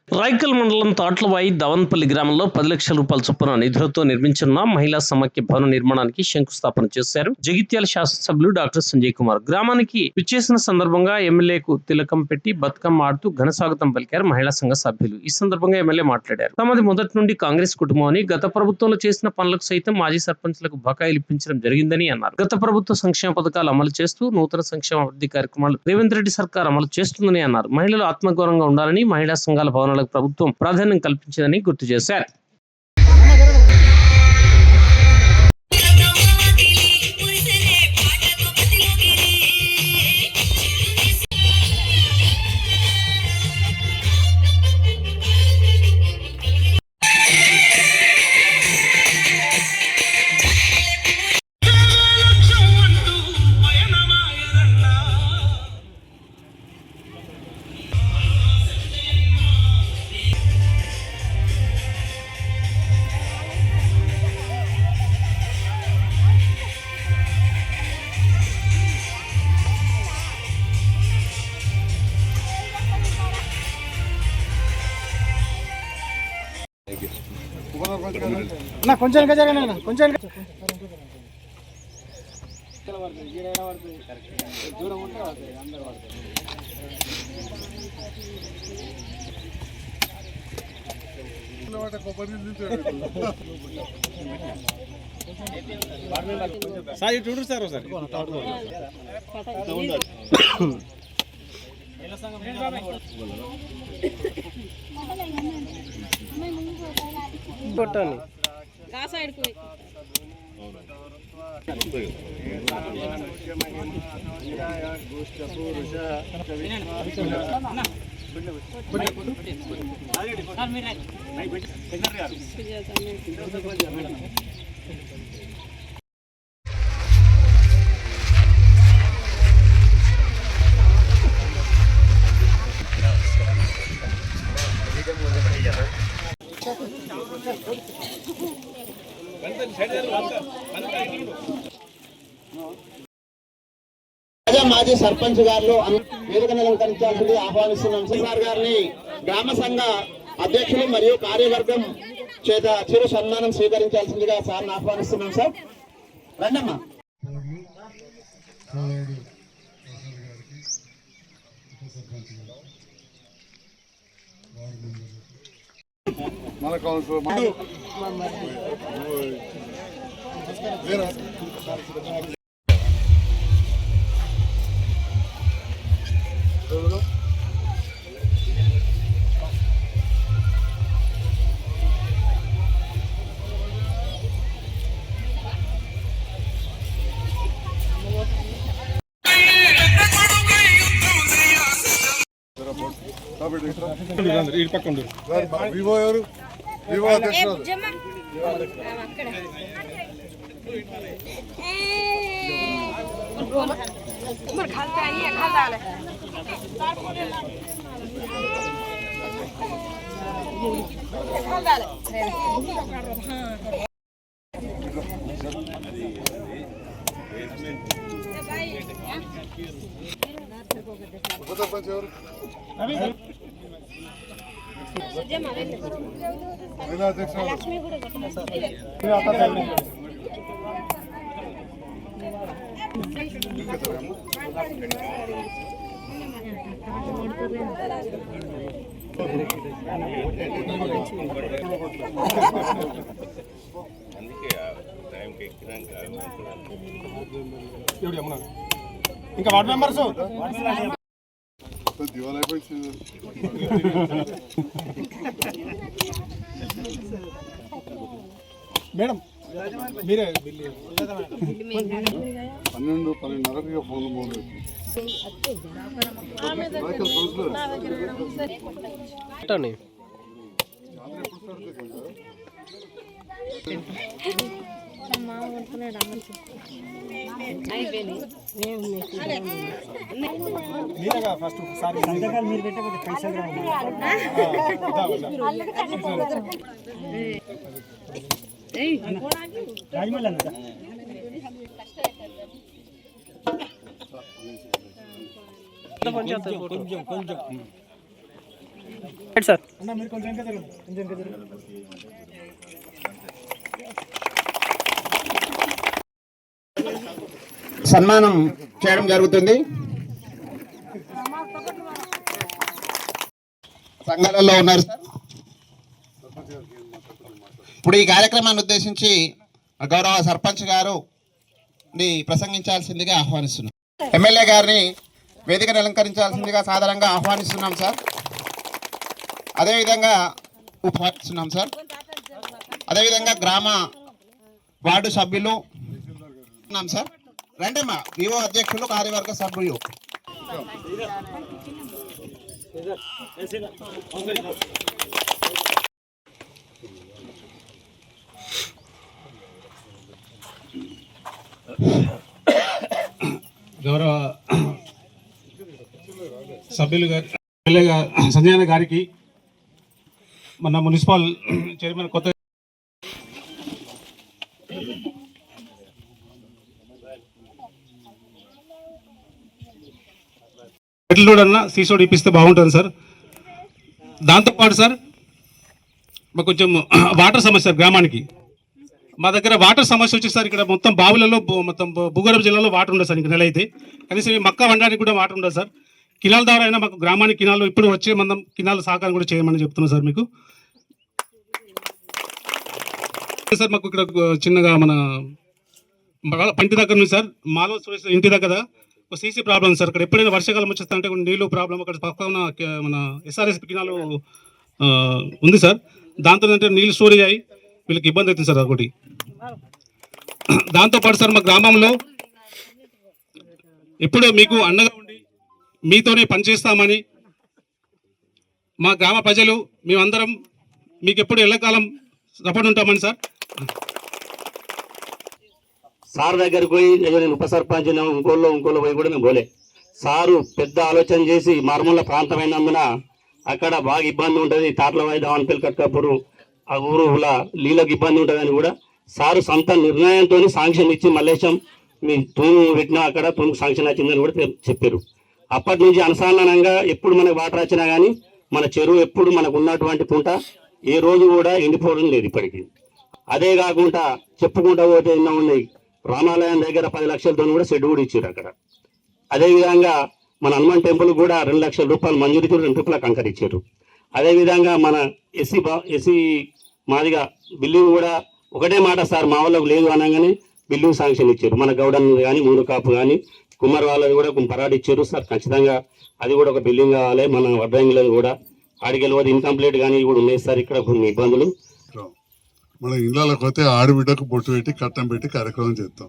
రాయకల్ మండలం తాట్లవాయి దవన్పల్లి గ్రామంలో 10 లక్షల రూపాయల చొప్పున నిధులతో నిర్మించిన మహిళా సమాఖ్య భవన నిర్మాణానికి శంకుస్థాపన చేశారు జగిత్యాల శాసనసభ్యులు డాక్టర్ సంజయ్ కుమార్. గ్రామానికి విచ్చేసిన సందర్భంగా ఎమ్మెల్యేకు తిలకం పెట్టి బతుకమ్మ ఆడుతూ ఘనస్వాగతం పలికారు మహిళా సంఘ సభ్యులు. ఈ సందర్భంగా ఎమ్మెల్యే మాట్లాడారు. తమది మొదటి నుండి కాంగ్రెస్ కుటుంబం అని, గత ప్రభుత్వంలో చేసిన పనులకు సైతం మాజీ సర్పంచ్లకు బకాయిలు ఇప్పించడం జరిగిందని అన్నారు. గత ప్రభుత్వ సంక్షేమ పథకాలు అమలు చేస్తూ నూతన సంక్షేమ అభివృద్ధి కార్యక్రమాలు రేవంత్ రెడ్డి సర్కార్ అమలు చేస్తుందని అన్నారు. మహిళలు ఆత్మగౌరవంగా ఉండాలని, మహిళా సంఘాల భవనాలకు ప్రభుత్వం ప్రాధాన్యం కల్పించిందని గుర్తు చేశారు. కొంచెం కొంచెం సార్ చూడు సార్ ఒకసారి కొట్టండి మాజీ సర్పంచ్ గారు వేదికను అలంకరించాల్సింది ఆహ్వానిస్తున్నాం. సార్ గారిని గ్రామ సంఘ అధ్యక్షులు మరియు కార్యవర్గం చేత చిరు సన్మానం స్వీకరించాల్సిందిగా సార్ని ఆహ్వానిస్తున్నాం. సార్ రండమ్మా. వివో ఎవరు వివో అధ్యక్షుడు సర్పంచ్ ఎవరు ఇంకా వార్డ్ మెంబర్స్ మేడం మీరే 12:30 ఫోన్ మోడ్ ఫస్ట్ సంతకాలు మీరు పెట్టకపోతే పైసలు కొంచెం సార్ అన్న మీరు కొంచెం ఇంకా జరగండి, కొంచెం ఇంకా జరగండి. సన్మానం చేయడం జరుగుతుంది. సంఘాలలో ఉన్నారు సార్. ఇప్పుడు ఈ కార్యక్రమాన్ని ఉద్దేశించి గౌరవ సర్పంచ్ గారు ప్రసంగించాల్సిందిగా ఆహ్వానిస్తున్నాం. ఎమ్మెల్యే గారిని వేదికను అలంకరించాల్సిందిగా సాధారణంగా ఆహ్వానిస్తున్నాం సార్. అదేవిధంగా ఆహ్వానిస్తున్నాం సార్. అదేవిధంగా గ్రామ వార్డు సభ్యులు ఉన్నాం సార్. రండమ్మా, వివో అధ్యక్షులు, కార్యవర్గ సభ్యులు. గౌరవ సభ్యులు గారు ఎమ్మెల్యే సంజయ్ గారికి, మన మున్సిపల్ చైర్మన్ కొత్త మెటల్ రోడ్ అన్న సీసోడ్ ఇప్పిస్తే బాగుంటుంది సార్. దాంతోపాటు సార్ మాకు కొంచెం వాటర్ సమస్య గ్రామానికి. మా దగ్గర వాటర్ సమస్య వచ్చి సార్ ఇక్కడ మొత్తం బావులలో మొత్తం భూగర్భ జిల్లాలో వాటర్ ఉండదు సార్. ఇంక నెల అయితే కనీసం ఈ మక్క వండడానికి కూడా వాటర్ ఉండదు సార్. కినాల ద్వారా అయినా మాకు గ్రామానికి కినాలు ఇప్పుడు వచ్చే మనం కినాల సహకారం కూడా చేయమని చెప్తున్నాం సార్ మీకు. సార్ మాకు ఇక్కడ చిన్నగా మన పంటి దగ్గర ఉంది సార్, మాలో ఇంటి దగ్గర సీసీ ప్రాబ్లం సార్. ఇక్కడ ఎప్పుడైనా వర్షాకాలం వచ్చేస్తుంటే నీళ్ళు ప్రాబ్లం. అక్కడ పక్కన మన ఎస్ఆర్ఎస్పి కినాలు ఉంది సార్. దాంతో అంటే నీళ్ళు స్టోరేజ్ అయ్యి వీళ్ళకి ఇబ్బంది అవుతుంది సార్. ఒకటి దాంతోపాటు సార్ మా గ్రామంలో ఎప్పుడూ మీకు అండగా ఉండి మీతోనే పనిచేస్తామని మా గ్రామ ప్రజలు మేమందరం మీకు ఎప్పుడు ఎల్లకాలం సపోర్ట్ ఉంటామని సార్. సార్ దగ్గరికి పోయి నేను ఉప సర్పంచ్ ఇంకోలో పోయి కూడా మేము పోలే. సారు పెద్ద ఆలోచన చేసి మారుమూల ప్రాంతమైనందున అక్కడ బాగా ఇబ్బంది ఉంటుంది. తాట్లవాయి, దావన్పల్లి, కట్కాపూరు ఆ ఊరులా నీళ్ళకి ఇబ్బంది ఉంటుందని కూడా సారు సొంత నిర్ణయంతో శాంక్షన్ ఇచ్చి మల్లేశం మీ తూము పెట్టినా అక్కడ తూముకు శాంక్షన్ వచ్చిందని కూడా చెప్పారు. అప్పటి నుంచి అనుసంధానంగా ఎప్పుడు మనకు వాటర్ వచ్చినా కానీ మన చెరువు ఎప్పుడు మనకు ఉన్నటువంటి పుంట ఏ రోజు కూడా ఎండిపోవడం లేదు ఇప్పటికీ. అదే కాకుండా చెప్పుకుంటా పోతే ఎన్నో ఉన్నాయి. రామాలయం దగ్గర 10 లక్షలతో కూడా షెడ్ కూడా ఇచ్చారు అక్కడ. అదేవిధంగా మన హనుమాన్ టెంపుల్ కూడా 2 లక్షల రూపాయలు మంజూరీతో 2 ట్రిప్ల కంకర్ ఇచ్చారు. అదేవిధంగా మన ఎస్సీ మాదిగా బిల్డింగ్ కూడా ఒకటే మాట సార్, మా వాళ్ళకు లేదు అనగానే బిల్డింగ్ శాంక్షన్ ఇచ్చారు. మన గౌడన్ కానీ, మూడు కాపు కానీ, కుమార్ వాళ్ళది కూడా పరాడు ఇచ్చారు సార్. ఖచ్చితంగా అది కూడా ఒక బిల్డింగ్ కావాలి. మన వడ్రంగిలో కూడా ఆడికెళ్ళి ఇన్కంప్లీట్ కానీ కూడా ఉన్నాయి సార్. ఇక్కడ కొన్ని ఇబ్బందులు. మన ఇళ్ళకి పోతే ఆడబిడ్డకు బొట్టు పెట్టి కట్టం పెట్టి కార్యక్రమం చేస్తాం.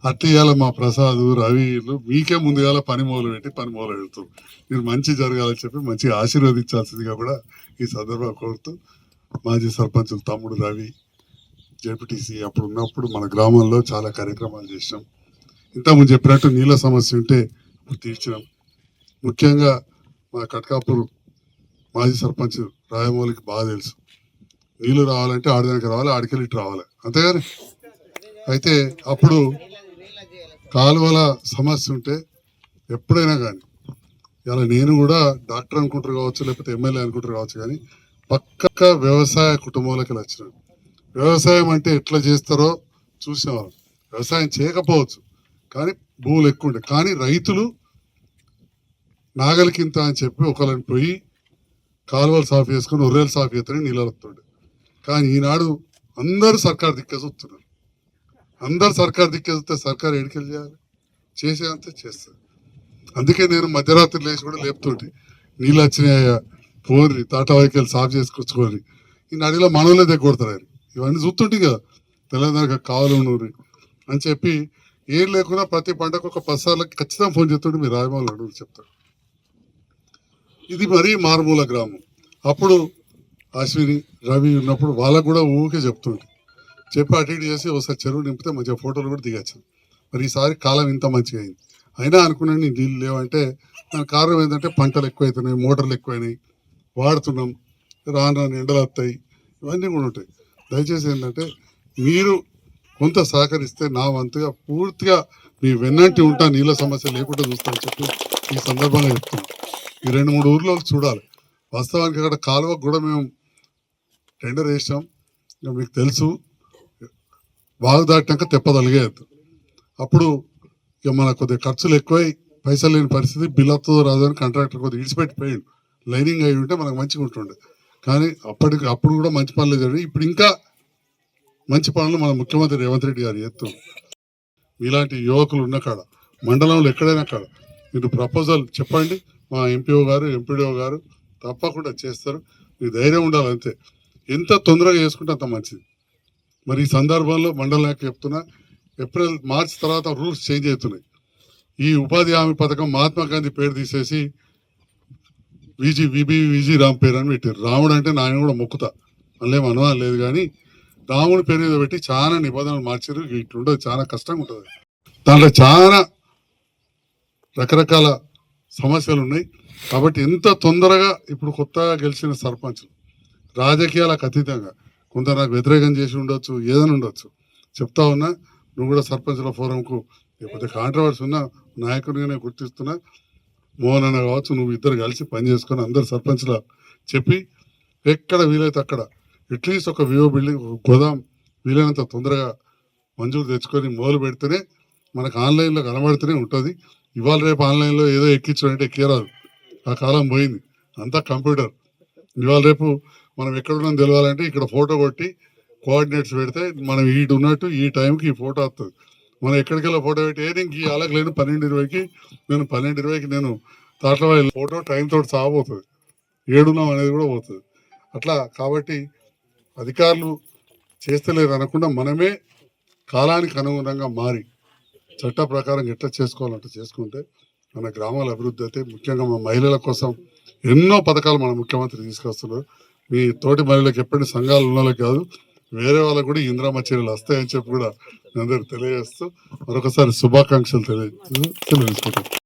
అట్లా ఇవాళ మా ప్రసాద్, రవి మీకే ముందుగాల పని మొదలు పెట్టి పని మొదలు పెడతాం. మీరు మంచి జరగాలని చెప్పి మంచిగా ఆశీర్వదించాల్సిందిగా కూడా ఈ సందర్భంగా కోరుతూ, మాజీ సర్పంచులు తమ్ముడు రవి, జెడ్పీటీసీ అప్పుడు ఉన్నప్పుడు మన గ్రామంలో చాలా కార్యక్రమాలు చేసినాం. ఇంతకుముందు చెప్పినట్టు నీళ్ళ సమస్య ఉంటే ఇప్పుడు తీర్చినాం. ముఖ్యంగా మా కట్కాపూర్ మాజీ సర్పంచ్ రాయమౌళికి బాగా తెలుసు, నీళ్ళు రావాలంటే ఆడదానికి రావాలి, ఆడికెళ్ళి ఇటు రావాలి, అంతేగాని. అయితే అప్పుడు కాలువల సమస్య ఉంటే ఎప్పుడైనా కానీ, ఇలా నేను కూడా డాక్టర్ అనుకుంటారు కావచ్చు, లేకపోతే ఎమ్మెల్యే అనుకుంటారు కావచ్చు, కానీ పక్క వ్యవసాయ కుటుంబంలోకి వచ్చినాను. వ్యవసాయం అంటే ఎట్లా చేస్తారో చూసేవాళ్ళం. వ్యవసాయం చేయకపోవచ్చు కానీ భూములు ఎక్కువ ఉంటాయి. కానీ రైతులు నాగలికింత అని చెప్పి ఒకళ్ళని పోయి కాలువలు సాఫ్ చేసుకుని ఒర్రేలు సాఫ్ చేస్తేనే నీళ్ళు వస్తుండే. కానీ ఈనాడు అందరూ సర్కారు దిక్కే చూస్తున్నారు. అందరు సర్కారు దిక్కే చూస్తే సర్కారు ఎడికెళ్ళి చేయాలి, చేసేంత చేస్తారు. అందుకే నేను మధ్యరాత్రి లేచి కూడా లేపుతుంటే నీళ్ళు వచ్చినాయా, పోర్రి తాటావాయికెళ్ళి సాఫ్ చేసుకొచ్చుకోరి. ఈ నడిలో మనోళ్ళే దగ్గొడతారు ఆయన. ఇవన్నీ చూస్తుంటే కదా తెలంగాణ కావాలి నూరి అని చెప్పి ఏం లేకుండా ప్రతి పంటకు ఒక 10 సార్లు ఖచ్చితంగా ఫోన్ చేస్తుంటే మీరు రాయమౌళి అడుగు చెప్తారు. ఇది మరీ మారుమూల గ్రామం. అప్పుడు అశ్విని, రవి ఉన్నప్పుడు వాళ్ళకు కూడా ఊరికే చెప్తుంటే చెప్పి అటు ఇటు చేసి ఒకసారి చెరువు నింపితే మంచిగా ఫోటోలు కూడా దిగచ్చు. మరి ఈసారి కాలం ఇంత మంచిగా అయింది. అయినా అనుకున్నాను నీళ్ళు లేవంటే దానికి కారణం ఏంటంటే పంటలు ఎక్కువైతున్నాయి, మోటార్లు ఎక్కువైనాయి, వాడుతున్నాం, రాను ఎండలు వస్తాయి, ఇవన్నీ కూడా ఉంటాయి. దయచేసి ఏంటంటే మీరు కొంత సహకరిస్తే నా వంతుగా పూర్తిగా మీ వెన్నంటి ఉంటా, నీళ్ళ సమస్య లేకుండా చూస్తామని చెప్పి ఈ సందర్భంగా చెప్తున్నాం. ఈ 2-3 ఊర్లో చూడాలి. వాస్తవానికి అక్కడ కాలువకు కూడా మేము టెండర్ వేసినాం. ఇంకా మీకు తెలుసు, వాగు దాటినాక తెప్పదలిగేది. అప్పుడు ఇక మన కొద్దిగా ఖర్చులు ఎక్కువై పైసలు లేని పరిస్థితి, బిల్ వస్తుందో రాదో అని కాంట్రాక్టర్ కొద్దిగా ఇడిచిపెట్టిపోయాడు. లైనింగ్ అయి ఉంటే మనకు మంచిగా ఉంటుండే. కానీ అప్పుడు కూడా మంచి పనులు జరిగి ఇప్పుడు ఇంకా మంచి పనులు మన ముఖ్యమంత్రి రేవంత్ రెడ్డి గారు చేస్తాం. ఇలాంటి యువకులు ఉన్న కాడ, మండలంలో ఎక్కడైనా కాడ మీరు ప్రపోజల్ చెప్పండి, మా ఎంపీఓ గారు ఎంపీడీఓ గారు తప్పకుండా చేస్తారు. మీకు ధైర్యం ఉండాలి అంతే. ఎంత తొందరగా చేసుకుంటే అంత మంచిది. మరి ఈ సందర్భంలో మండల నాయకులు చెప్తున్నా, మార్చి తర్వాత రూల్స్ చేంజ్ అవుతున్నాయి. ఈ ఉపాధి హామీ పథకం మహాత్మా గాంధీ పేరు తీసేసి విజి రామ్ పేరు అని పెట్టారు. రాముడు అంటే నాయన కూడా మొక్కుతా, అందులో ఏం అనుమానం లేదు. కానీ రాముడి పేరు మీద పెట్టి చాలా నిబంధనలు మార్చారు. ఇట్లుండదు, చాలా కష్టంగా ఉంటుంది. దాంట్లో చాలా రకరకాల సమస్యలు ఉన్నాయి. కాబట్టి ఎంత తొందరగా ఇప్పుడు కొత్తగా గెలిచిన సర్పంచ్లు రాజకీయాలకు అతీతంగా కొంత నాకు వ్యతిరేకం చేసి ఉండొచ్చు, ఏదైనా ఉండొచ్చు. చెప్తా ఉన్నా, నువ్వు కూడా సర్పంచ్ల ఫోరంకు లేకపోతే కాంట్రవర్సీ ఉన్న నాయకుడిగానే గుర్తిస్తున్నా. మోహన్ అన్న కావచ్చు, నువ్వు ఇద్దరు కలిసి పని చేసుకొని అందరు సర్పంచ్ల చెప్పి ఎక్కడ వీలైతే అక్కడ అట్లీస్ట్ ఒక వివో బిల్డింగ్, ఒక గోదాం వీలైనంత తొందరగా మంజూరు తెచ్చుకొని మొదలు పెడితేనే మనకు ఆన్లైన్లో కనబడితేనే ఉంటుంది. ఇవాళ రేపు ఆన్లైన్లో ఏదో ఎక్కించాడంటే ఎక్కిరాదు, ఆ కాలం పోయింది. అంతా కంప్యూటర్. ఇవాళ రేపు మనం ఎక్కడున్నాం తెలవాలంటే ఇక్కడ ఫోటో కొట్టి కోఆర్డినేట్స్ పెడితే మనం ఈడు ఉన్నట్టు ఈ టైంకి ఈ ఫోటో వస్తుంది. మనం ఎక్కడికెళ్ళి ఫోటో పెట్టి ఏదింకి అలాగ లేను 12:20కి నేను తాట్ల ఫోటో టైం తోటి సాగబోతుంది, ఏడున్నాం అనేది కూడా పోతుంది. అట్లా కాబట్టి అధికారులు చేస్తలేరు అనకుండా మనమే కాలానికి అనుగుణంగా మారి చట్ట ప్రకారం ఎట్లా చేసుకోవాలంటే చేసుకుంటే మన గ్రామాల అభివృద్ధి అయితే, ముఖ్యంగా మన మహిళల కోసం ఎన్నో పథకాలు మన ముఖ్యమంత్రి తీసుకొస్తున్నారు. మీ తోటి మహిళలకు ఎప్పటి సంఘాలు ఉన్న వాళ్ళకి కాదు, వేరే వాళ్ళకు కూడా ఇందిరమ్మ చర్యలు వస్తాయని చెప్పి కూడా అందరికి తెలియజేస్తూ మరొకసారి శుభాకాంక్షలు తెలియజేసుకుంటాం.